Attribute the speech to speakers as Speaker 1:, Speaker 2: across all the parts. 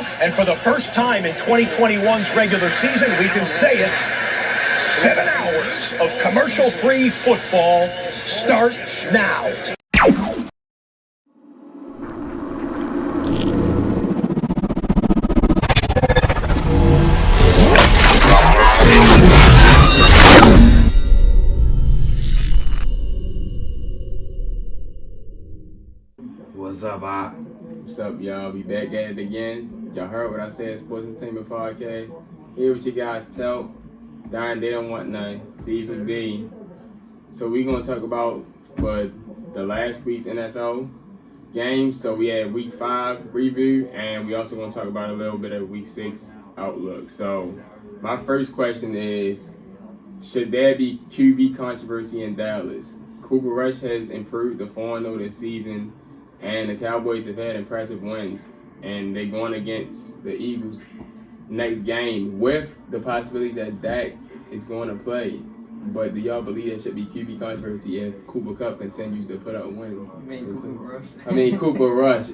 Speaker 1: And for the first time in 2021's regular season, we can say it, 7 hours of commercial-free football start now.
Speaker 2: What's up, Op?
Speaker 3: What's up, y'all? We back at it again. Y'all heard what I said, Sports Entertainment Podcast. Hear what you guys tell. Dying, they don't want none. These are D. So we're going to talk about for the last week's NFL games. So we had week 5 review, and we also going to talk about a little bit of week 6 outlook. So my first question is, should there be QB controversy in Dallas? Cooper Rush has improved the 4-0 this season, and the Cowboys have had impressive wins, and they're going against the Eagles next game with the possibility that Dak is going to play. But do y'all believe there should be QB controversy if Cooper Kupp continues to put up wins?
Speaker 4: You mean Cooper Rush?
Speaker 3: Cooper Rush.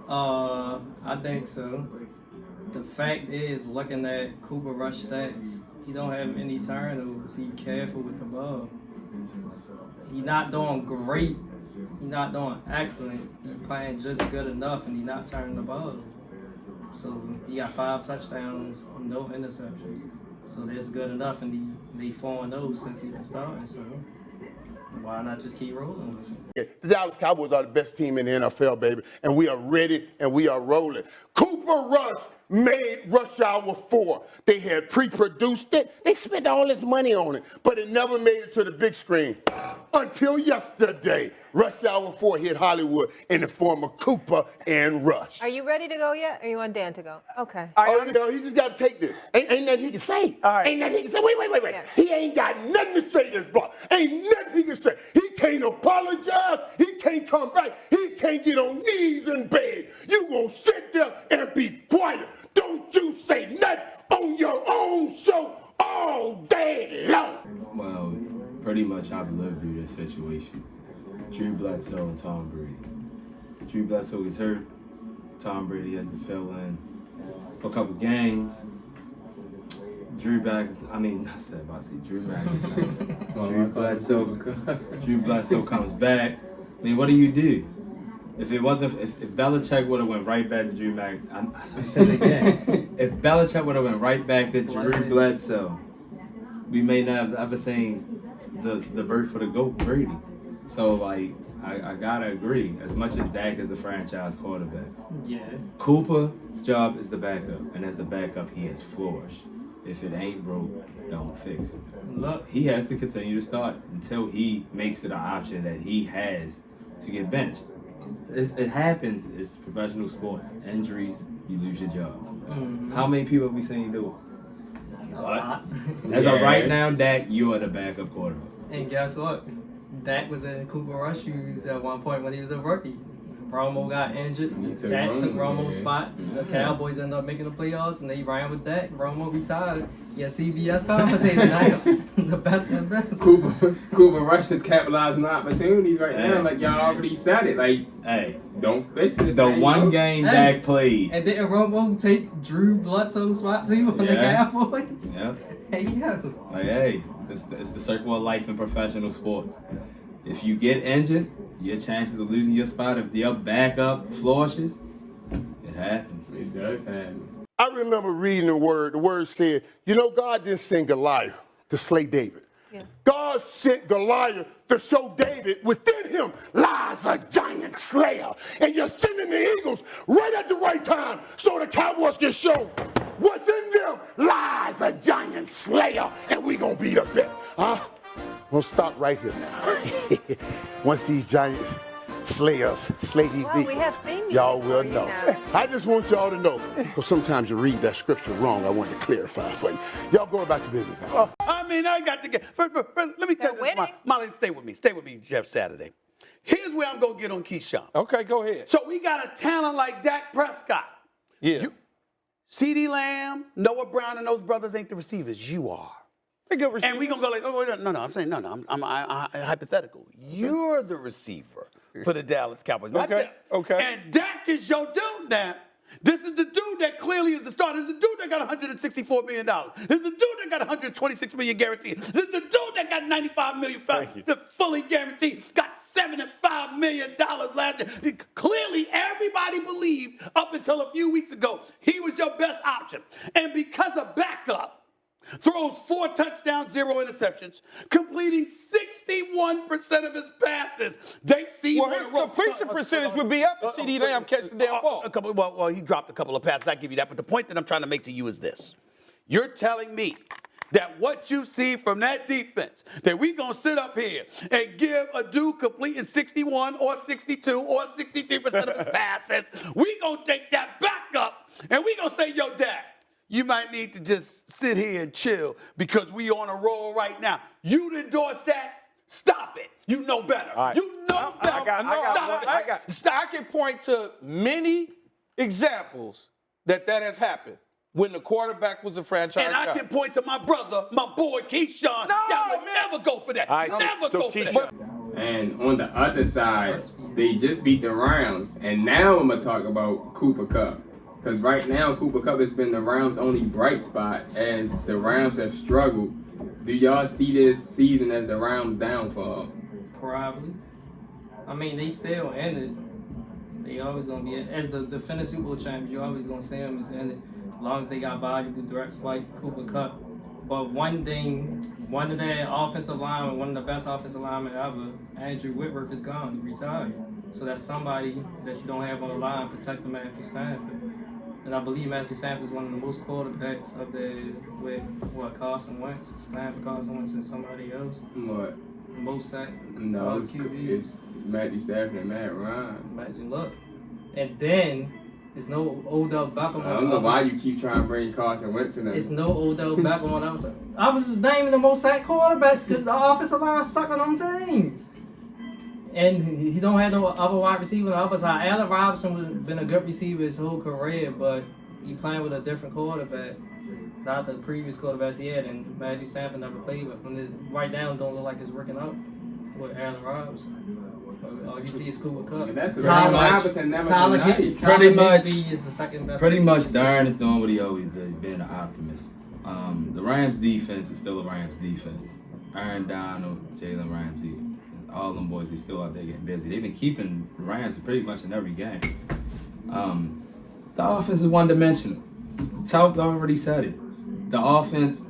Speaker 4: I think so. The fact is, looking at Cooper Rush stats, he don't have any turnovers. He careful with the ball. He not doing great. He not doing excellent. He playing just good enough, and he not turning the ball. So he got 5 touchdowns, no interceptions. So that's good enough, and they 4-0 since he been starting. So why not just keep rolling with it?
Speaker 5: The Dallas Cowboys are the best team in the NFL, baby, and we are ready and we are rolling. Cooper Rush made Rush Hour 4. They had pre-produced it. They spent all this money on it, but it never made it to the big screen. Until yesterday, Rush Hour 4 hit Hollywood in the form of Cooper and Rush.
Speaker 6: Are you ready to go yet? Or you want Dan to go? Okay.
Speaker 5: He just got to take this. Ain't nothing he can say.
Speaker 6: All right.
Speaker 5: Ain't nothing he can say. Wait.
Speaker 6: Yeah.
Speaker 5: He ain't got nothing to say this block. Ain't nothing he can say. He can't apologize. He can't come back. He can't get on knees and beg. You gonna sit there and be quiet. Don't you say nothing on your own show all day long.
Speaker 2: Well, pretty much I've lived through this situation. Drew Bledsoe and Tom Brady. Drew Bledsoe is hurt. Tom Brady has to fill in for a couple games. Drew Bledsoe comes back. I mean, what do you do? If Belichick would have went right back to Drew Mac, I said it again. If Belichick would have went right back to Drew Bledsoe, we may not have ever seen the birth for the GOAT, Brady. So, like, I gotta agree. As much as Dak is a franchise quarterback,
Speaker 4: Yeah.
Speaker 2: Cooper's job is the backup, and as the backup, he has flourished. If it ain't broke, don't fix it.
Speaker 4: Look,
Speaker 2: He has to continue to start until he makes it an option that he has to get benched. It happens. It's professional sports. Injuries, you lose your job.
Speaker 4: Mm-hmm.
Speaker 2: How many people have we seen do it?
Speaker 4: a lot.
Speaker 2: As of right now, Dak, you are the backup quarterback.
Speaker 4: And guess what? Dak was in Cooper Rush shoes at one point when he was a rookie. Romo got injured. Dak took Romo's spot. The Cowboys ended up making the playoffs, and they ran with Dak. Romo retired. Yeah, CBS commentator now. The best and best.
Speaker 3: Cooper Rush is capitalizing on opportunities right now. Like y'all already said it. Like,
Speaker 2: Hey,
Speaker 3: don't fix it.
Speaker 2: the one game
Speaker 4: Hey.
Speaker 2: Dak played.
Speaker 4: And didn't Romo take Drew Bledsoe's spot too on the
Speaker 2: Yeah.
Speaker 4: Cowboys?
Speaker 2: Yeah.
Speaker 4: Hey, yo.
Speaker 2: Like, hey, it's the circle of life in professional sports. If you get injured, your chances of losing your spot, if your backup flourishes, it happens.
Speaker 3: It does happen.
Speaker 5: I remember reading the word. The word said, God didn't send Goliath to slay David.
Speaker 6: Yeah.
Speaker 5: God sent Goliath to show David within him lies a giant slayer. And you're sending the Eagles right at the right time so the Cowboys can show what's in them lies a giant slayer. And we gonna be the best. We'll stop right here now. Once these giant slayers slay these
Speaker 6: Well, we
Speaker 5: Eagles,
Speaker 6: have theme music
Speaker 5: y'all will
Speaker 6: for you
Speaker 5: know.
Speaker 6: now.
Speaker 5: I just want y'all to know, because sometimes you read that scripture wrong. I wanted to clarify for you. Y'all go about your business now.
Speaker 7: I got to get. Let me tell you this,
Speaker 6: winning.
Speaker 7: Molly, stay with me, Jeff Saturday. Here's where I'm going to get on Keyshawn.
Speaker 8: Okay, go ahead.
Speaker 7: So we got a talent like Dak Prescott.
Speaker 8: Yeah.
Speaker 7: CeeDee Lamb, Noah Brown, and those brothers ain't the receivers. You are.
Speaker 8: They're good receivers.
Speaker 7: And we going to go like, I'm saying, I'm hypothetical. You're the receiver for the Dallas Cowboys. Not
Speaker 8: Okay,
Speaker 7: Dak.
Speaker 8: okay.
Speaker 7: And Dak is your dude now. This is the dude that clearly is the star. This is the dude that got $164 million. This is the dude that got $126 million guaranteed. This is the dude that got $95 million fully guaranteed. Got $75 million last year. Clearly, everybody believed up until a few weeks ago he was your best option. And because of backup, throws 4 touchdowns, 0 interceptions, completing 61% of his passes. They see
Speaker 8: Well, his completion percentage would be up if CD Lamb catch the damn ball.
Speaker 7: Well, he dropped a couple of passes. I give you that. But the point that I'm trying to make to you is this. You're telling me that what you see from that defense, that we going to sit up here and give a dude completing 61 or 62 or 63% of his passes, we going to take that back up and we going to say, yo, Dad, you might need to just sit here and chill because we on a roll right now. You endorse that? Stop it. You know better.
Speaker 8: Right.
Speaker 7: You know better.
Speaker 8: I can point to many examples that has happened when the quarterback was a franchise
Speaker 7: And I
Speaker 8: guy.
Speaker 7: can point to my brother, my boy Keyshawn, that would never go for that. Never go for that.
Speaker 3: And on the other side, they just beat the Rams. And now I'm going to talk about Cooper Kupp. Because right now, Cooper Kupp has been the Rams' only bright spot as the Rams have struggled. Do y'all see this season as the Rams' downfall?
Speaker 4: Probably. I mean, they still in it. They always going to be in it. As the defending Super Bowl champions, you're always going to see them as in it. As long as they got valuable directs like Cooper Kupp. But one thing, one of their offensive linemen, one of the best offensive linemen ever, Andrew Whitworth, is gone. He retired. So that's somebody that you don't have on the line protecting Matthew Stafford. And I believe Matthew Stafford is one of the most quarterbacks up there with, Carson Wentz, Stafford, Carson Wentz, and somebody else.
Speaker 3: What?
Speaker 4: Most sack.
Speaker 3: No,
Speaker 4: QBs.
Speaker 3: it's Matthew Stafford and Matt Ryan.
Speaker 4: Imagine, look. And then, there's no Odell Beckham.
Speaker 3: I don't know why you keep trying to bring Carson Wentz in there.
Speaker 4: It's no Odell Beckham on the other side. I was naming the most sack quarterbacks because the offensive line suck on them teams. And he don't have no other wide receiver on the other side. Allen Robinson has been a good receiver his whole career, but he playing with a different quarterback, not the previous quarterbacks he had, and Matthew Stafford never played with. And right now, it don't look like it's working out with Allen Robinson. All you see is Cooper Kupp.
Speaker 3: And that's Allen Robinson never
Speaker 4: Tyler
Speaker 3: Higbee.
Speaker 2: Pretty much
Speaker 4: is the second best.
Speaker 2: Pretty much, Darren is doing what he always does, being an optimist. The Rams defense is still a Rams defense. Aaron Donald, Jalen Ramsey, all them boys, they still out there getting busy. They've been keeping the Rams pretty much in every game. The offense is one-dimensional. Talk already said it. The offense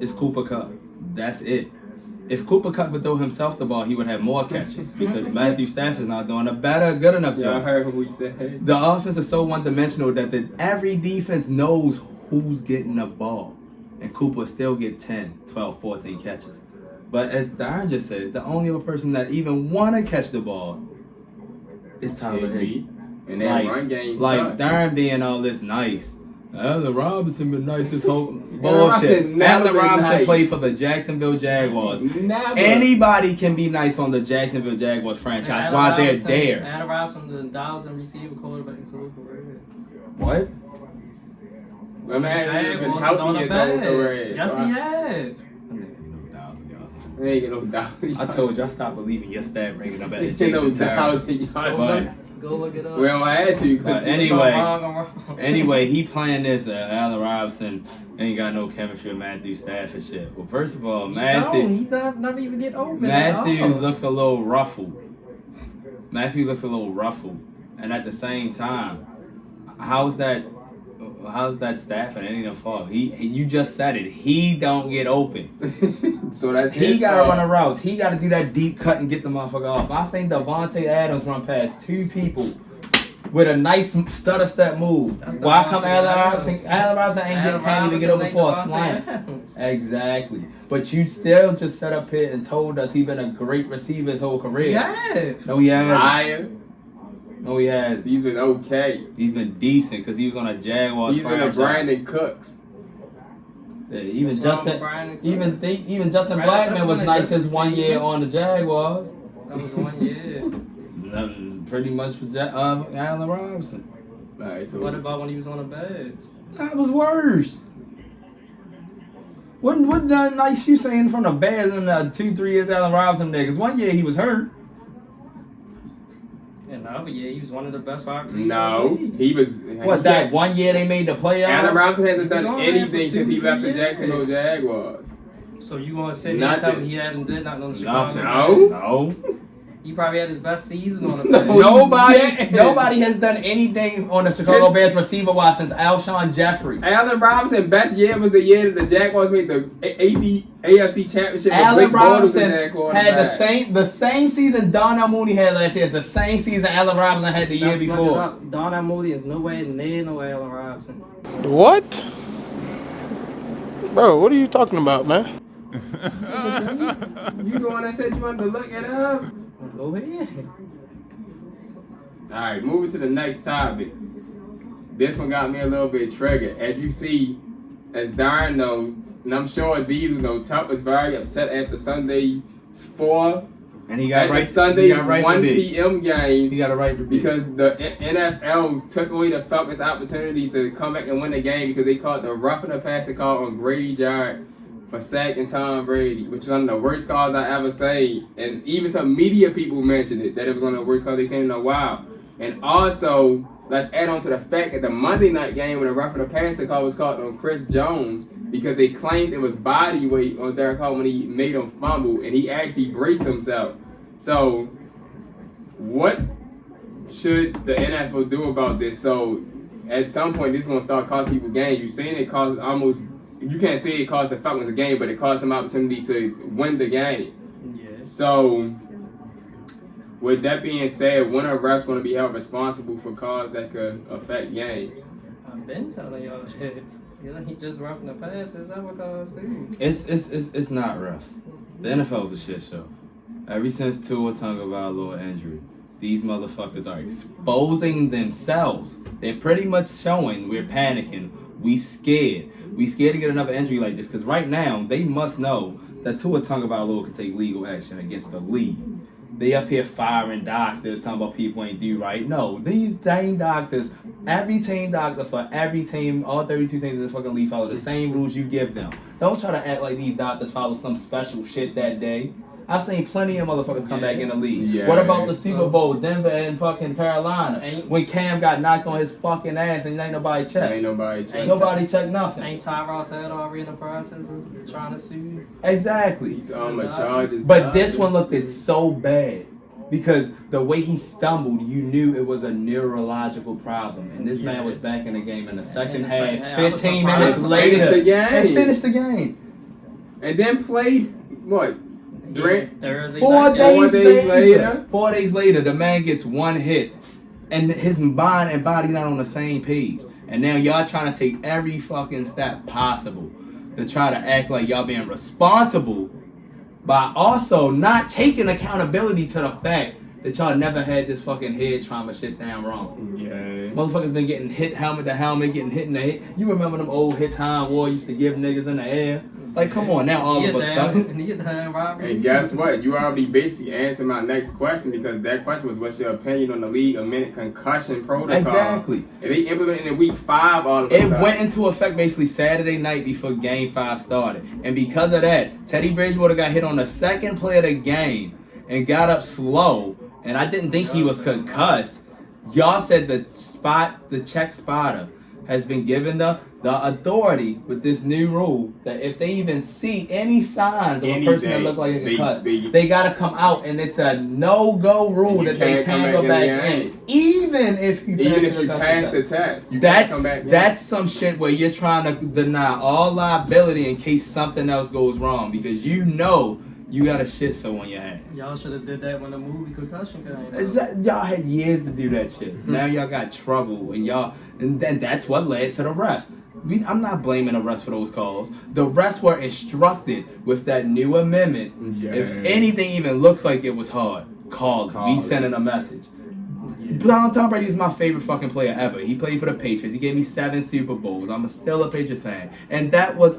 Speaker 2: is Cooper Kupp. That's it. If Cooper Kupp would throw himself the ball, he would have more catches because Matthew Stafford's not doing a good enough job.
Speaker 3: Y'all heard what we said.
Speaker 2: The offense is so one-dimensional that every defense knows who's getting the ball. And Cooper still get 10, 12, 14 catches. But as Darren just said, the only other person that even want to catch the ball is Tyler Higbee.
Speaker 3: And that run game
Speaker 2: like Darren being all this nice. Allen Robinson been nice this whole bullshit. Allen Robinson played for the Jacksonville Jaguars. Anybody can be nice on the Jacksonville Jaguars franchise while they're there.
Speaker 4: Allen Robinson, the 1,000 receiver quarterback his whole career.
Speaker 2: What?
Speaker 3: My man ain't been healthy his whole career.
Speaker 4: Yes, he had.
Speaker 3: Ain't get no 1,000 yards.
Speaker 2: I told you I stopped believing your stat ranking up at the Jason Terry.
Speaker 4: Go look it up.
Speaker 3: We don't have to.
Speaker 2: But anyway, he playing this Allen Robinson ain't got no chemistry with Matthew Stafford shit. Well, first of all,
Speaker 4: he never even get open.
Speaker 2: Matthew looks a little ruffled. And at the same time, how's that Stafford? It ain't no fault. You just said it. He don't get open.
Speaker 3: So that's
Speaker 2: he gotta run a route. He gotta do that deep cut and get the motherfucker off. I seen Devontae Adams run past 2 people with a nice stutter step move. Why come Allen Robinson can't even get over for a slant? Exactly. But you still just set up here and told us he's been a great receiver his whole career.
Speaker 4: Yeah.
Speaker 2: No, he hasn't.
Speaker 3: Liar.
Speaker 2: No, he has.
Speaker 3: He's been okay.
Speaker 2: He's been decent because he was on a Jaguars.
Speaker 3: He's been a Brandon Cooks.
Speaker 2: Yeah, even Justin Blackman was nice his 1 year on the Jaguars.
Speaker 4: That was 1 year.
Speaker 2: Pretty much for Allen Robinson.
Speaker 3: Right, so
Speaker 4: what about when he was on the beds?
Speaker 2: That was worse. What nice you saying from the Bears in the 2-3 years Allen Robinson there? Because 1 year he was hurt.
Speaker 4: And Another year, he was one of the best wide receivers.
Speaker 3: No, he was.
Speaker 2: What, that 1 year they made the playoffs?
Speaker 3: Allen Robinson hasn't
Speaker 4: He's
Speaker 3: done
Speaker 4: on there for
Speaker 3: anything since he
Speaker 4: 2-3
Speaker 3: left the
Speaker 4: years.
Speaker 3: Jacksonville Jaguars.
Speaker 4: So you want to sit here and tell
Speaker 3: Nothing.
Speaker 4: me he haven't did nothing on the Chicago?
Speaker 3: No.
Speaker 2: No.
Speaker 4: He probably had his best season on the
Speaker 3: No,
Speaker 4: Bears.
Speaker 2: Nobody has done anything on the Chicago Bears receiver wise since Alshon Jeffrey.
Speaker 3: Allen Robinson best year was the year that the Jaguars made the AFC Championship.
Speaker 2: Allen Robinson had
Speaker 3: the
Speaker 2: the same season Darnell Mooney had last year. It's the same season Allen Robinson had the year
Speaker 4: That's
Speaker 2: before.
Speaker 4: fucking up. Darnell Mooney is nowhere near no Allen Robinson.
Speaker 8: What? Bro, what are you talking about, man?
Speaker 3: You the one that said you wanted to look it up.
Speaker 4: Go ahead.
Speaker 3: All right, moving to the next topic. This one got me a little bit triggered. As you see, as Darren knows, and I'm sure Diesel knows, Tuck was very upset after Sunday's 4
Speaker 2: And he got
Speaker 3: at
Speaker 2: right.
Speaker 3: the Sunday's
Speaker 2: he got right
Speaker 3: 1
Speaker 2: to be.
Speaker 3: p.m. games.
Speaker 2: He got a right to be.
Speaker 3: Because the NFL took away the Falcons' opportunity to come back and win the game because they called the roughing the passer call on Grady Jarrett for sacking Tom Brady, which was one of the worst calls I ever seen. And even some media people mentioned it, that it was one of the worst calls they've seen in a while. And also, let's add on to the fact that the Monday night game when the roughing the passer call was called on Chris Jones because they claimed it was body weight on Derek Hall when he made him fumble, and he actually braced himself. So, what should the NFL do about this? So, at some point, this is going to start costing people games. You've seen it cost almost, you can't say it cost the Falcons a game, but it cost them opportunity to win the game.
Speaker 4: Yeah.
Speaker 3: So, with that being said, when are refs going to be held responsible for calls that could affect games?
Speaker 4: I've been telling y'all this. You know, he just roughing the passes. That's what calls too.
Speaker 2: It's not rough. The NFL is a shit show. Ever since Tua Tagovailoa injury, these motherfuckers are exposing themselves. They're pretty much showing we're panicking. We scared. We scared to get another injury like this because right now they must know that Tua Tagovailoa can take legal action against the league. They up here firing doctors, talking about people ain't do right. No, these dang doctors, every team doctor for every team, all 32 teams in this fucking league follow the same rules you give them. Don't try to act like these doctors follow some special shit that day. I've seen plenty of motherfuckers come back in the league.
Speaker 3: Yeah.
Speaker 2: What about the Super Bowl, Denver and fucking Carolina?
Speaker 4: Ain't-
Speaker 2: When Cam got knocked on his fucking ass and ain't nobody checked.
Speaker 3: Ain't nobody checking.
Speaker 2: Nobody checked nothing.
Speaker 4: Ain't Tyrod Taylor already in the process of trying to sue?
Speaker 2: Exactly.
Speaker 3: He's on the charges.
Speaker 2: But this one looked it so bad because the way he stumbled, you knew it was a neurological problem. And this man was back in the game in the second
Speaker 4: the second
Speaker 2: half,
Speaker 4: half. I was
Speaker 2: 15
Speaker 4: surprised.
Speaker 2: minutes
Speaker 3: Finished
Speaker 2: later.
Speaker 3: the game.
Speaker 2: And finished the game.
Speaker 3: And then played, what?
Speaker 4: Thursday
Speaker 2: 4
Speaker 4: night.
Speaker 2: days,
Speaker 3: days
Speaker 2: later.
Speaker 3: later?
Speaker 2: 4 days later, the man gets one hit. And his mind and body not on the same page. And now y'all trying to take every fucking step possible to try to act like y'all being responsible by also not taking accountability to the fact that y'all never had this fucking head trauma shit down wrong.
Speaker 3: Yeah.
Speaker 2: Motherfuckers been getting hit helmet to helmet, getting hit in the head. You remember them old hits Time War used to give niggas in the air? Like, come on now, all of a sudden.
Speaker 3: And guess what? You already basically answered my next question because that question was what's your opinion on the league a minute concussion protocol?
Speaker 2: Exactly.
Speaker 3: And they implemented it in week 5 all of a
Speaker 2: It
Speaker 3: sudden.
Speaker 2: went into effect basically Saturday night before Game 5 started. And because of that, Teddy Bridgewater got hit on the second play of the game and got up slow. And I didn't think he was concussed. Y'all said the check spotter has been given the authority with this new rule that if they even see any signs of a person that look like a concussed, they got to come out, and it's a no-go rule that they can't go back in. Even if you
Speaker 3: pass the test. You can't come back in.
Speaker 2: That's some shit where you're trying to deny all liability in case something else goes wrong because you know you got a shit so on your hands.
Speaker 4: Y'all should have did that when the movie Concussion came.
Speaker 2: Y'all had years to do that shit. Now y'all got trouble, and then that's what led to the refs. I'm not blaming the refs for those calls. The refs were instructed with that new amendment.
Speaker 3: Yeah.
Speaker 2: If anything even looks like it was hard, call it. We sending a message. Tom Brady is my favorite fucking player ever. He played for the Patriots. He gave me 7 Super Bowls. I'm still a Patriots fan. And that was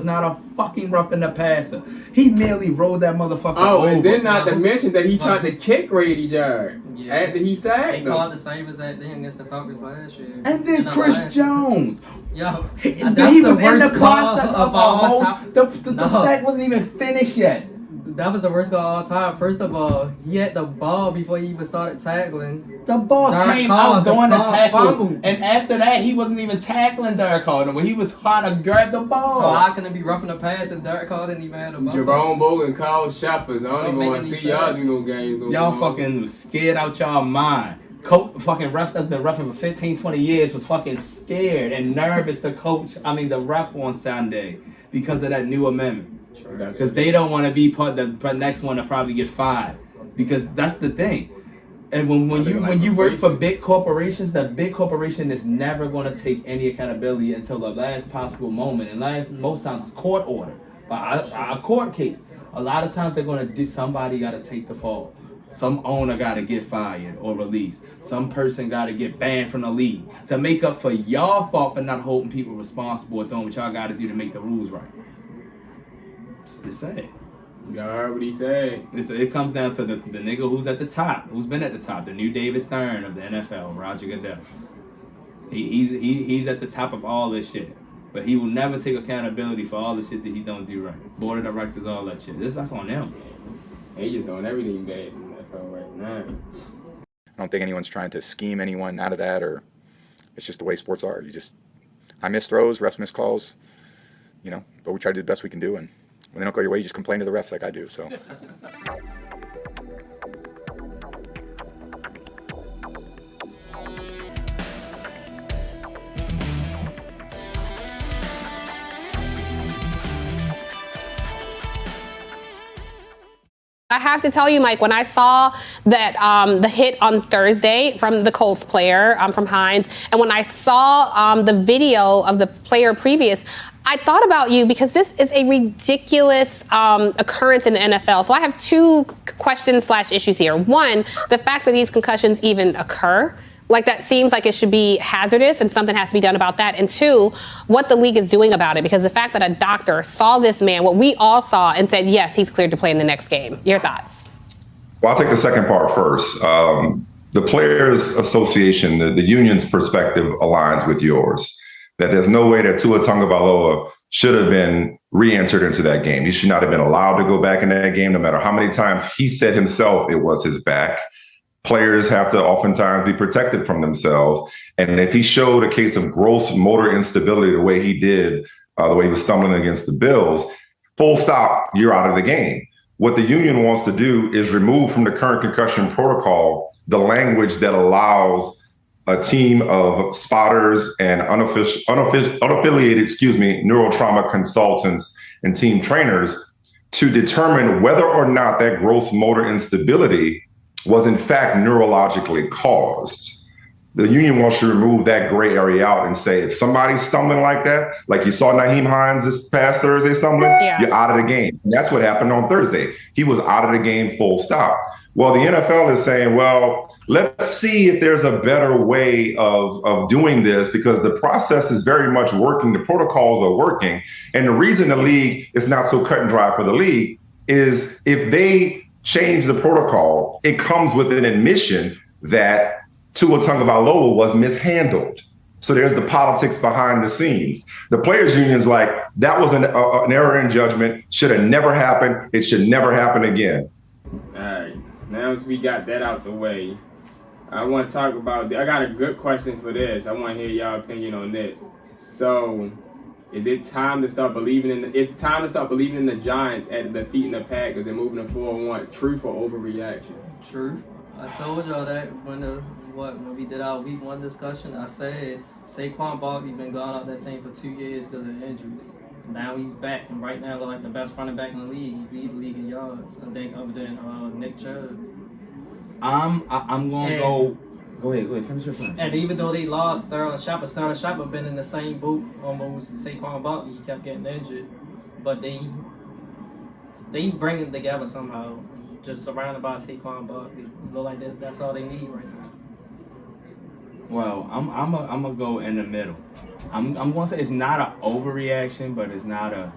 Speaker 2: not a fucking roughing the passer. He merely rolled that motherfucker over.
Speaker 3: And then not to mention that he tried to kick Grady Jarrett after he sacked
Speaker 4: They
Speaker 3: him.
Speaker 4: called the same as that thing against the Falcons last year.
Speaker 2: And then Chris Jones.
Speaker 4: Yo,
Speaker 2: He was in the process of a whole. The sack wasn't even finished yet.
Speaker 4: That was the worst goal of all time. First of all, he had the ball before he even started tackling.
Speaker 2: The ball
Speaker 4: Derek
Speaker 2: came
Speaker 4: Carr
Speaker 2: out going to
Speaker 4: just
Speaker 2: tackle,
Speaker 4: fumbled.
Speaker 2: and after that, he wasn't even tackling Derek Carr. But he was trying to grab the ball.
Speaker 4: So how can it be roughing the pass if Derek Carr didn't even have the ball?
Speaker 3: Jerome Bogan called shoppers. I don't even
Speaker 4: make
Speaker 3: want to
Speaker 4: any
Speaker 3: see y'all
Speaker 4: sense.
Speaker 3: do no games. No
Speaker 2: Y'all
Speaker 3: more.
Speaker 2: fucking was scared out y'all mind. Fucking refs that's been roughing for 15, 20 years was fucking scared and nervous the ref on Sunday because of that new amendment. Because they don't want to be the next one to probably get fired. Because that's the thing. And when you work for big corporations, the big corporation is never going to take any accountability until the last possible moment. And most times it's court order. But a court case. A lot of times they're going to do, somebody got to take the fall. Some owner got to get fired or released. Some person got to get banned from the league to make up for y'all fault for not holding people responsible or doing what y'all got to do to make the rules right. It's sad.
Speaker 3: Y'all heard what he said.
Speaker 2: It comes down to the nigga who's at the top, who's been at the top, the new David Stern of the NFL, Roger Goodell. He's at the top of all this shit. But he will never take accountability for all the shit that he don't do right. Board of directors, all that shit. That's on them.
Speaker 3: He just doing everything bad in the NFL right now.
Speaker 9: I don't think anyone's trying to scheme anyone out of that, or it's just the way sports are. I miss throws, refs miss calls, but we try to do the best we can do, and when they don't go your way, you just complain to the refs like I do, so.
Speaker 10: I have to tell you, Mike, when I saw that the hit on Thursday from the Colts player, from Hines, and when I saw the video of the player previous, I thought about you because this is a ridiculous occurrence in the NFL. So I have two questions/issues here. One, the fact that these concussions even occur. Like, that seems like it should be hazardous and something has to be done about that. And two, what the league is doing about it, because the fact that a doctor saw this man, what we all saw, and said, yes, he's cleared to play in the next game. Your thoughts?
Speaker 11: Well, I'll take the second part first. The Players Association, the union's perspective aligns with yours, that there's no way that Tua Tagovailoa should have been re-entered into that game. He should not have been allowed to go back in that game, no matter how many times he said himself it was his back. Players have to oftentimes be protected from themselves. And if he showed a case of gross motor instability the way he did, the way he was stumbling against the Bills, full stop, you're out of the game. What the union wants to do is remove from the current concussion protocol the language that allows a team of spotters and unaffiliated, neurotrauma consultants and team trainers to determine whether or not that gross motor instability was in fact neurologically caused. The union wants to remove that gray area out and say, if somebody's stumbling like that, like you saw Nyheim Hines this past Thursday stumbling, you're out of the game. And that's what happened on Thursday. He was out of the game, full stop. Well, the NFL is saying, well, let's see if there's a better way of doing this, because the process is very much working. The protocols are working. And the reason the league is not so cut and dry for the league is if they change the protocol, it comes with an admission that Tua Tagovailoa was mishandled. So there's the politics behind the scenes. The players' union's like, that was an error in judgment, should have never happened, it should never happen again.
Speaker 3: All right, now as we got that out the way, I want to talk about, I got a good question for this. I want to hear y'all opinion on this. So, is it time to start believing in the Giants after defeating the Packers and moving to 4-1? Truth or overreaction?
Speaker 4: Truth. I told y'all that when we did our week 1 discussion. I said Saquon Barkley been gone out that team for 2 years because of injuries. Now he's back, and right now look like the best running back in the league. He lead the league in yards, I think, other than Nick Chubb.
Speaker 2: I'm gonna go. Go ahead, finish your point.
Speaker 4: And even though they lost Sterling Shepard been in the same boat almost as Saquon Barkley. He kept getting injured, but they bring it together somehow. Just surrounded by Saquon Barkley. Look like that's all they need right now.
Speaker 2: Well, I'm gonna go in the middle. I'm gonna say it's not an overreaction, but it's not a.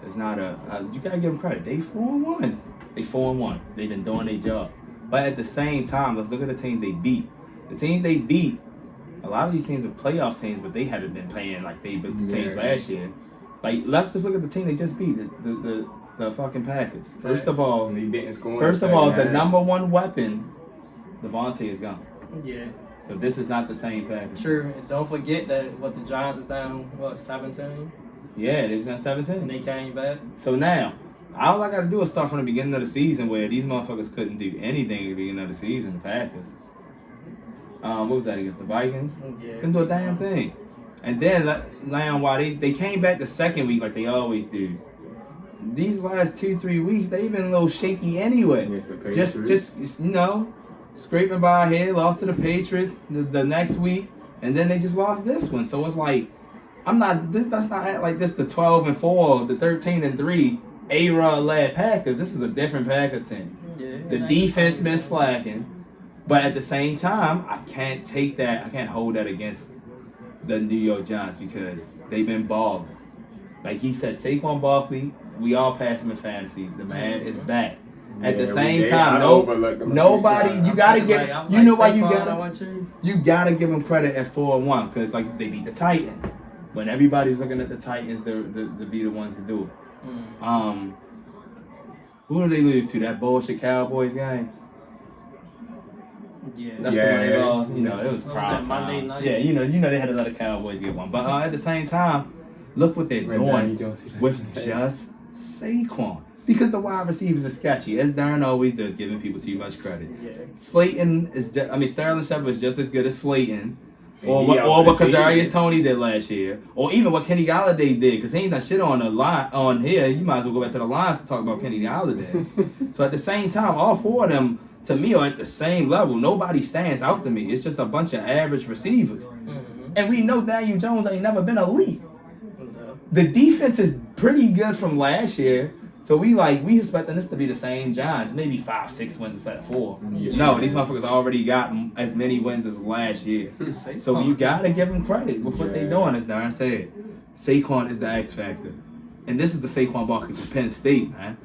Speaker 2: You gotta give them credit. They 4-1. They 4-1. They've been doing their job. But at the same time, let's look at the teams they beat. The teams they beat, a lot of these teams are playoff teams, but they haven't been playing like they beat the teams last year. Like, let's just look at the team they just beat. the fucking Packers. First of all,
Speaker 3: And he didn't score.
Speaker 2: the number one weapon, Devontae, is gone.
Speaker 4: Yeah.
Speaker 2: So this is not the same Packers.
Speaker 4: True. And don't forget that what the Giants is down 17,
Speaker 2: Yeah, they was at
Speaker 4: and
Speaker 2: 17.
Speaker 4: they came back.
Speaker 2: So now, all I got to do is start from the beginning of the season, where these motherfuckers couldn't do anything at the beginning of the season. The Packers. What was that against the Vikings?
Speaker 4: Yeah.
Speaker 2: Couldn't do a damn thing. And then now, while they came back the second week like they always do, these last 2-3 weeks they've been a little shaky anyway. Just scraping by here, lost to the Patriots the next week, and then they just lost this one. So it's like, that's not like this the 12-4, the 13-3 A-Rod led Packers. This is a different Packers team.
Speaker 4: Yeah.
Speaker 2: The defense been slacking, but at the same time, I can't take that. I can't hold that against the New York Giants because they've been balling. Like he said, Saquon Barkley, we all pass him in fantasy. The man is back. At the same time, nobody. You gotta give. You know why you gotta. You gotta give them credit at 4-1 because like they beat the Titans. When everybody was looking at the Titans, to be the ones to do it. Who did they lose to? That bullshit Cowboys game.
Speaker 4: Yeah.
Speaker 2: That's the one they lost. You know, it was
Speaker 4: That
Speaker 2: prime
Speaker 4: Monday
Speaker 2: time.
Speaker 4: night?
Speaker 2: Yeah, you know they had to let the Cowboys get one. But at the same time, look what they're doing with just Saquon. Because the wide receivers are sketchy, as Darren always does, giving people too much credit.
Speaker 4: Yeah.
Speaker 2: Sterling Shepard is just as good as Slayton, or what Kadarius Toney did last year, or even what Kenny Galladay did. Because he ain't done shit on the line on here. You might as well go back to the lines to talk about Kenny Galladay. So at the same time, all four of them to me are at the same level. Nobody stands out to me. It's just a bunch of average receivers, and we know Daniel Jones ain't never been elite. The defense is pretty good from last year. So we expecting this to be the same Giants, maybe 5-6 wins instead of 4.
Speaker 3: Yeah.
Speaker 2: No, these motherfuckers already got as many wins as last year. So you gotta give them credit with what they doing, as Darren said. Saquon is the X factor, and this is the Saquon Barkley from Penn State, man.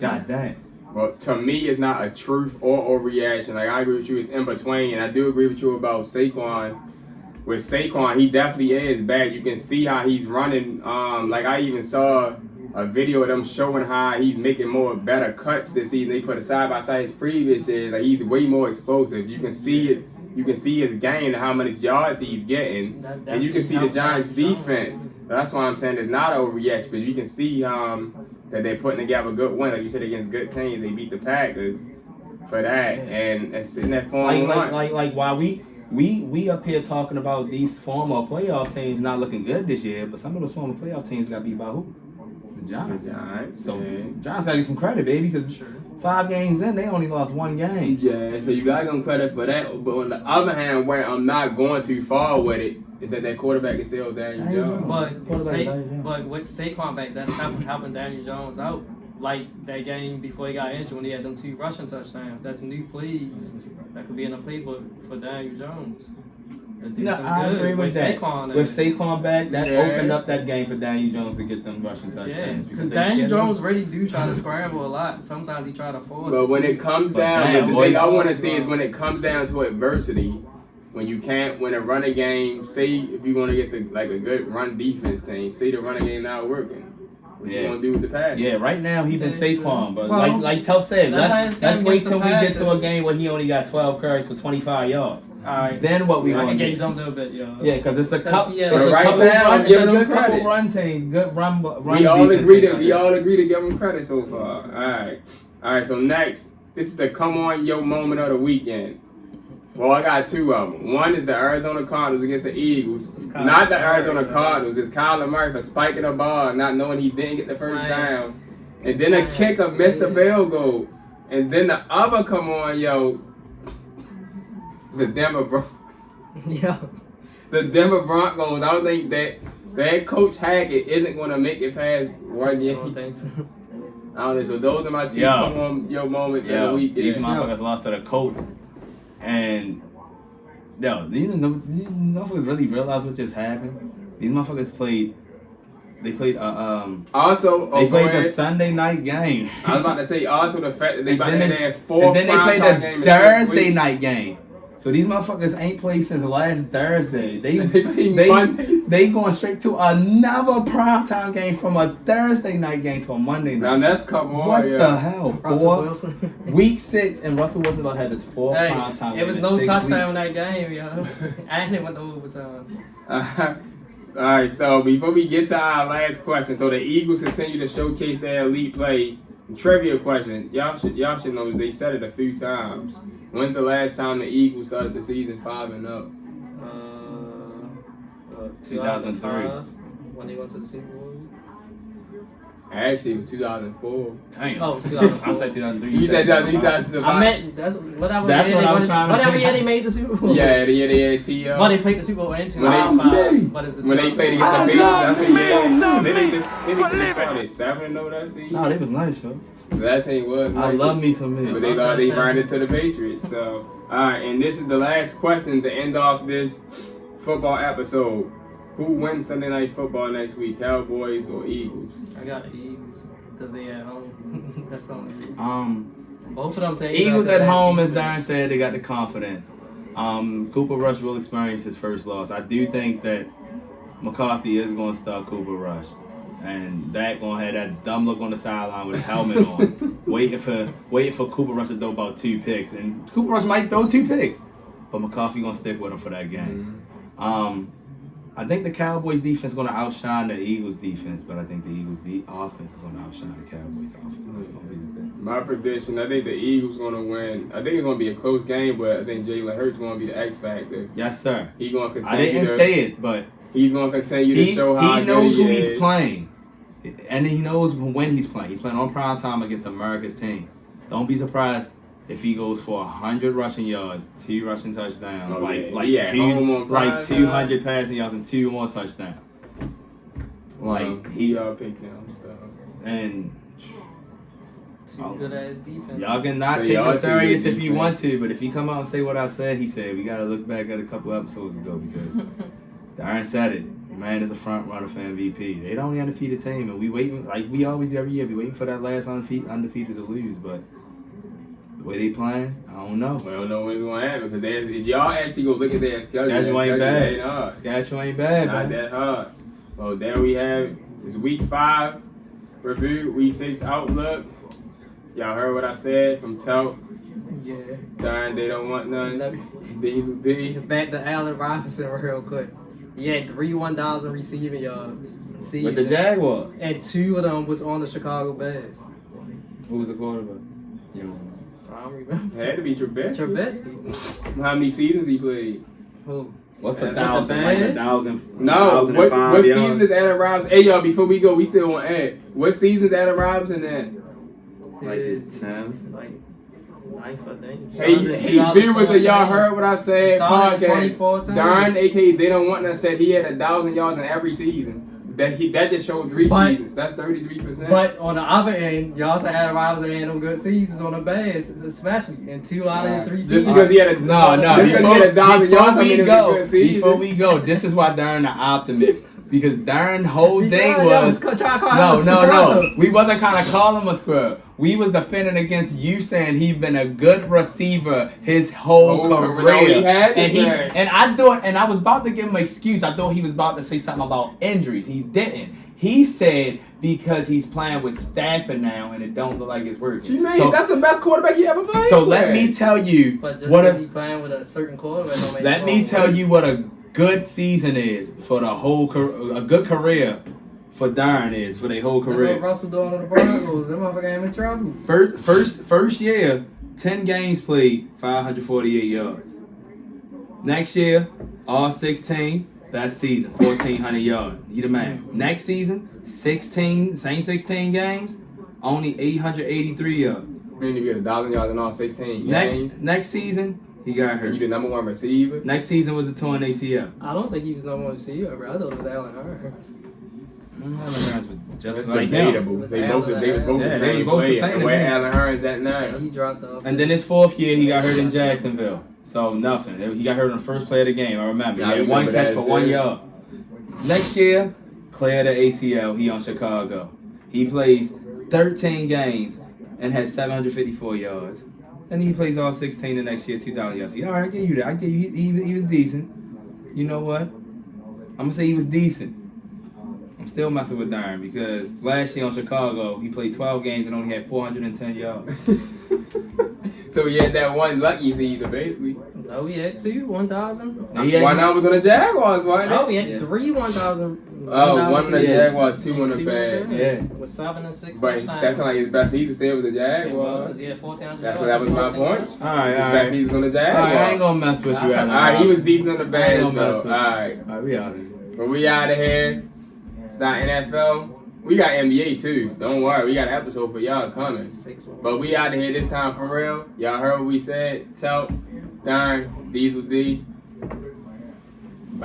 Speaker 2: God damn.
Speaker 3: Well, to me, it's not a truth or reaction. Like I agree with you, it's in between, and I do agree with you about Saquon. With Saquon, he definitely is bad. You can see how he's running. Like I even saw a video of them showing how he's making better cuts this season. They put it side by side his previous years. Like he's way more explosive. You can see it. You can see his gain and how many yards he's getting, and you can see the Giants' defense. That's why I'm saying it's not a overreaction, but you can see that they're putting together a good win. Like you said, against good teams, they beat the Packers for that, and it's sitting at 4-1.
Speaker 2: Like why we up here talking about these former playoff teams not looking good this year, but some of those former playoff teams got beat by who? The Giants. So Giants gotta get some credit, baby, because 5 games in, they only lost 1 game.
Speaker 3: Yeah, so you gotta give them credit for that. But on the other hand, where I'm not going too far with it is that quarterback is still Daniel Jones.
Speaker 4: But with Saquon back, that's helping Daniel Jones out. Like that game before he got injured when he had them 2 rushing touchdowns. That's new plays that could be in the playbook for Daniel Jones.
Speaker 2: No, I agree with that. With Saquon back, that opened up that game for Daniel Jones to get them rushing touchdowns.
Speaker 4: Yeah, because Daniel Jones really do try to scramble a lot. Sometimes he try to force.
Speaker 3: But when it comes down, the thing I want to see is when it comes down to adversity, when you can't win a running game. Say if you're going against a good run defense team, say the running game not working. What you gonna do with the pass?
Speaker 2: Yeah, right now he been Saquon, but like Tuff said, let's wait till we get to a game where he only got 12 carries for 25 yards.
Speaker 4: All right.
Speaker 2: Then what we
Speaker 4: gonna
Speaker 2: gonna
Speaker 4: do? Them a little bit, yo.
Speaker 2: Yeah, because it's a couple.
Speaker 4: Yeah,
Speaker 2: it's a
Speaker 3: right
Speaker 2: couple
Speaker 3: now,
Speaker 2: run,
Speaker 3: I'm giving
Speaker 2: it's a
Speaker 3: them
Speaker 2: good couple
Speaker 3: credit.
Speaker 2: run team, good run.
Speaker 3: We all agree to give them credit so far. All right. So next, this is the come on yo moment of the weekend. Well, I got 2 of them. One is the Arizona Cardinals against the Eagles. Not the Arizona Cardinals. It's Kyler Murray for spiking a ball, not knowing he didn't get the first down. And then a kicker missed the field goal. And then the other come on, yo, is the Denver Broncos.
Speaker 4: Yeah.
Speaker 3: The Denver Broncos. I don't think that Coach Hackett isn't going to make it past 1 year.
Speaker 4: I don't think so.
Speaker 3: So those are my 2 come on yo moments of the weekend.
Speaker 2: These motherfuckers lost to the Colts. And these motherfuckers really realize what just happened. These motherfuckers played the Sunday night game.
Speaker 3: I was about to say also the fact that they had 4
Speaker 2: and then they played the Thursday night game. So these motherfuckers ain't played since last Thursday. They They going straight to another primetime game from a Thursday night game to a Monday night.
Speaker 3: Now that's come on.
Speaker 2: What
Speaker 3: yeah.
Speaker 2: the hell?
Speaker 4: Russell Wilson.
Speaker 2: Week 6, and Russell Wilson gonna have his 4th
Speaker 4: Hey,
Speaker 2: primetime game.
Speaker 4: it was
Speaker 2: in
Speaker 4: no
Speaker 2: 6
Speaker 4: touchdown in
Speaker 2: weeks.
Speaker 4: that game, yo. And it went to overtime.
Speaker 3: All right, so before we get to our last question, so the Eagles continue to showcase their elite play. Trivia question: Y'all should know they said it a few times. When's the last time the Eagles started the season 5-0?
Speaker 4: 2005 when they went to the Super Bowl.
Speaker 3: Actually, it was 2004.
Speaker 2: Damn.
Speaker 4: Oh, it was 2004.
Speaker 2: I said 2003.
Speaker 3: You said 2005.
Speaker 4: I meant that's whatever.
Speaker 2: That's
Speaker 4: year
Speaker 2: what
Speaker 4: they
Speaker 2: I was
Speaker 4: won-
Speaker 2: trying to
Speaker 4: Whatever
Speaker 2: think.
Speaker 4: year they made the Super Bowl.
Speaker 3: Yeah, the year they had T.O.
Speaker 4: But they played the Super Bowl in
Speaker 3: When
Speaker 4: 2005. But it was the
Speaker 3: When they played against the
Speaker 4: 2005.
Speaker 3: Patriots, that's the year. They started 7-0 that season.
Speaker 2: No, they was nice, yo.
Speaker 3: That team was.
Speaker 2: I
Speaker 3: nice.
Speaker 2: love me some men.
Speaker 3: But they thought they ran into the Patriots. So, all right, and this is the last question to end off this football episode. Who wins Sunday Night Football next week, Cowboys or Eagles?
Speaker 4: I got the Eagles because they at home. That's the only reason.
Speaker 10: Both of them take
Speaker 2: Eagles
Speaker 10: back
Speaker 2: at
Speaker 10: to that
Speaker 2: home, as
Speaker 10: defense.
Speaker 2: Darren said, they got the confidence. Cooper Rush will experience his first loss. I do think that McCarthy is going to start Cooper Rush. And that going to have that dumb look on the sideline with his helmet on, waiting for Cooper Rush to throw about 2 picks. And Cooper Rush might throw 2 picks, but McCarthy going to stick with him for that game. I think the Cowboys defense is going to outshine the Eagles defense, but I think the Eagles offense is going to outshine the Cowboys offense. That's going to be the thing.
Speaker 3: My prediction, I think the Eagles going to win. I think it's going to be a close game, but I think Jalen Hurts going to be the X factor.
Speaker 2: Yes, sir.
Speaker 3: He going to
Speaker 2: I
Speaker 3: continue.
Speaker 2: didn't say it, but
Speaker 3: he's going to continue to show how
Speaker 2: he knows
Speaker 3: good
Speaker 2: who
Speaker 3: he
Speaker 2: he's
Speaker 3: is.
Speaker 2: playing, and he knows when he's playing. He's playing on prime time against America's team. Don't be surprised if he goes for 100 rushing yards, 2 rushing touchdowns,
Speaker 3: home on prime
Speaker 2: 200 passing yards and 2 more touchdowns.
Speaker 3: He all picked him. So.
Speaker 2: And
Speaker 4: Too good at his defense.
Speaker 2: y'all can not
Speaker 3: They
Speaker 2: take
Speaker 3: are
Speaker 2: him
Speaker 3: too
Speaker 2: serious
Speaker 3: good
Speaker 2: if you
Speaker 3: defense.
Speaker 2: want to, but if he come out and say what I said, he said we got to look back at a couple episodes ago because Darren said it. Man is a front runner for MVP. They're the only undefeated team, and we waiting like we always do every year. We waiting for that last undefeated to lose, but the way they playing, I don't know.
Speaker 3: We don't know when it's going to happen because if y'all actually go look at their schedule,
Speaker 2: Schedule ain't bad.
Speaker 3: ain't hard.
Speaker 2: Schedule ain't bad,
Speaker 3: Not
Speaker 2: man.
Speaker 3: that hard. Well, there we have this week 5 review, week 6 outlook. Y'all heard what I said from Telt.
Speaker 4: Yeah.
Speaker 3: Darn, they don't want none. Diesel D.
Speaker 4: Back to Allen Robinson real quick. He had 3 1,000 receiving yards.
Speaker 2: With the Jaguars.
Speaker 4: And 2 of them was on the Chicago Bears.
Speaker 2: Who was the quarterback?
Speaker 4: I don't remember.
Speaker 3: Had to be Trubisky.
Speaker 4: Trubisky.
Speaker 3: How many seasons he played?
Speaker 4: Who?
Speaker 2: What's
Speaker 3: With
Speaker 2: 1,000?
Speaker 4: the
Speaker 2: Like
Speaker 4: Bears?
Speaker 2: 1,000.
Speaker 3: No,
Speaker 2: 1,005
Speaker 3: what
Speaker 2: yards?
Speaker 3: season is Allen Robinson? Hey, y'all, before we go, we still want to add. What season is Allen Robinson at?
Speaker 2: Like his 10.
Speaker 4: Like 9th, I think.
Speaker 3: Hey, viewers, so y'all heard what I said?
Speaker 4: Started in
Speaker 3: Podcast.
Speaker 4: 2014.
Speaker 3: Darn, aka They Don't Want None said he had 1,000 yards in every season. That just showed 3 seasons. That's 33%.
Speaker 4: But on the other end, y'all said Allen Robinson had them good seasons on the Bears, especially. And 2 out of his 3
Speaker 3: just
Speaker 4: seasons.
Speaker 3: because he had a
Speaker 2: No.
Speaker 3: just because he had 1,000 yards, I mean, it was a good season.
Speaker 2: Before we go, this is why Darren the optimist. Because Darren whole thing was
Speaker 4: trying to call him a
Speaker 2: no.
Speaker 4: scrub.
Speaker 2: We wasn't kind of calling him a scrub. We was defending against you saying he's been a good receiver his whole career.
Speaker 3: No, he had
Speaker 2: and
Speaker 3: to say.
Speaker 2: and I was about to give him an excuse. I thought he was about to say something about injuries. He didn't. He said because he's playing with Stafford now and it don't look like it's working.
Speaker 3: You mean that's the best quarterback he ever played?
Speaker 2: So let me tell you
Speaker 4: But just
Speaker 2: what
Speaker 4: because
Speaker 2: a
Speaker 4: he playing with a certain quarterback don't make
Speaker 2: let
Speaker 4: him
Speaker 2: me
Speaker 4: wrong.
Speaker 2: tell you what a good season is for the whole a good career for Darren is for their whole
Speaker 4: That's
Speaker 2: career.
Speaker 4: what Russell doing on the Broncos. That motherfucker ain't in trouble.
Speaker 2: First year, 10 games played, 548 yards. Next year, all 16, that season, 1,400 yards. He the man. Next season, 16 games, only 883 yards.
Speaker 3: mean to get 1,000 yards in all 16 games.
Speaker 2: Next season, he got hurt.
Speaker 3: You the number 1 receiver.
Speaker 2: Next season was a torn ACL.
Speaker 4: I don't think he was number 1 receiver, bro. I thought it was Allen Hurts.
Speaker 2: Allen Hurts was just
Speaker 3: It's
Speaker 2: like
Speaker 3: debatable.
Speaker 2: him.
Speaker 3: They both the same player. Where Allen Hurts at now.
Speaker 4: He dropped off.
Speaker 2: And then his 4th year, he got hurt in Jacksonville. So nothing. He got hurt in the first play of the game. I remember. He
Speaker 3: I
Speaker 2: had 1
Speaker 3: remember
Speaker 2: catch
Speaker 3: that
Speaker 2: for
Speaker 3: too.
Speaker 2: 1 yard. Next year, clear the ACL. He on Chicago. He plays 13 games and has 754 yards. Then he plays all 16 the next year, 2,000 yards. All right, I give you that. I give you. He was decent. You know what? gonna say he was decent. I'm still messing with Darren because last year on Chicago, he played 12 games and only had 410 yards.
Speaker 3: So he had that one lucky season, basically.
Speaker 4: No, he had 2 1,000.
Speaker 3: One I was on the Jaguars, wasn't it?
Speaker 4: No, he had 3 1,000.
Speaker 3: Oh, one on the Jaguars, 2 on the bad.
Speaker 2: Yeah.
Speaker 4: With 7 and 6
Speaker 3: But
Speaker 4: touchdowns.
Speaker 3: that's not like his best season still with the
Speaker 4: It
Speaker 3: Jaguars.
Speaker 4: was, yeah, 1,400
Speaker 3: That's
Speaker 4: yards
Speaker 3: that was
Speaker 4: and
Speaker 3: my
Speaker 4: 14
Speaker 3: point.
Speaker 4: touchdowns.
Speaker 2: All right,
Speaker 3: His
Speaker 2: all
Speaker 3: best
Speaker 2: right.
Speaker 3: season on the
Speaker 2: All
Speaker 3: Jaguars.
Speaker 2: right, I ain't gonna mess with you.
Speaker 3: Alright, he was decent on the
Speaker 2: I ain't
Speaker 3: bad
Speaker 2: gonna mess
Speaker 3: though.
Speaker 2: with you.
Speaker 3: Alright.
Speaker 2: Alright, we out of here.
Speaker 3: But we out of here. It's not NFL. We got NBA too. Don't worry, we got an episode for y'all coming. But we out of here this time for real. Y'all heard what we said. Tell, Darn, Diesel D.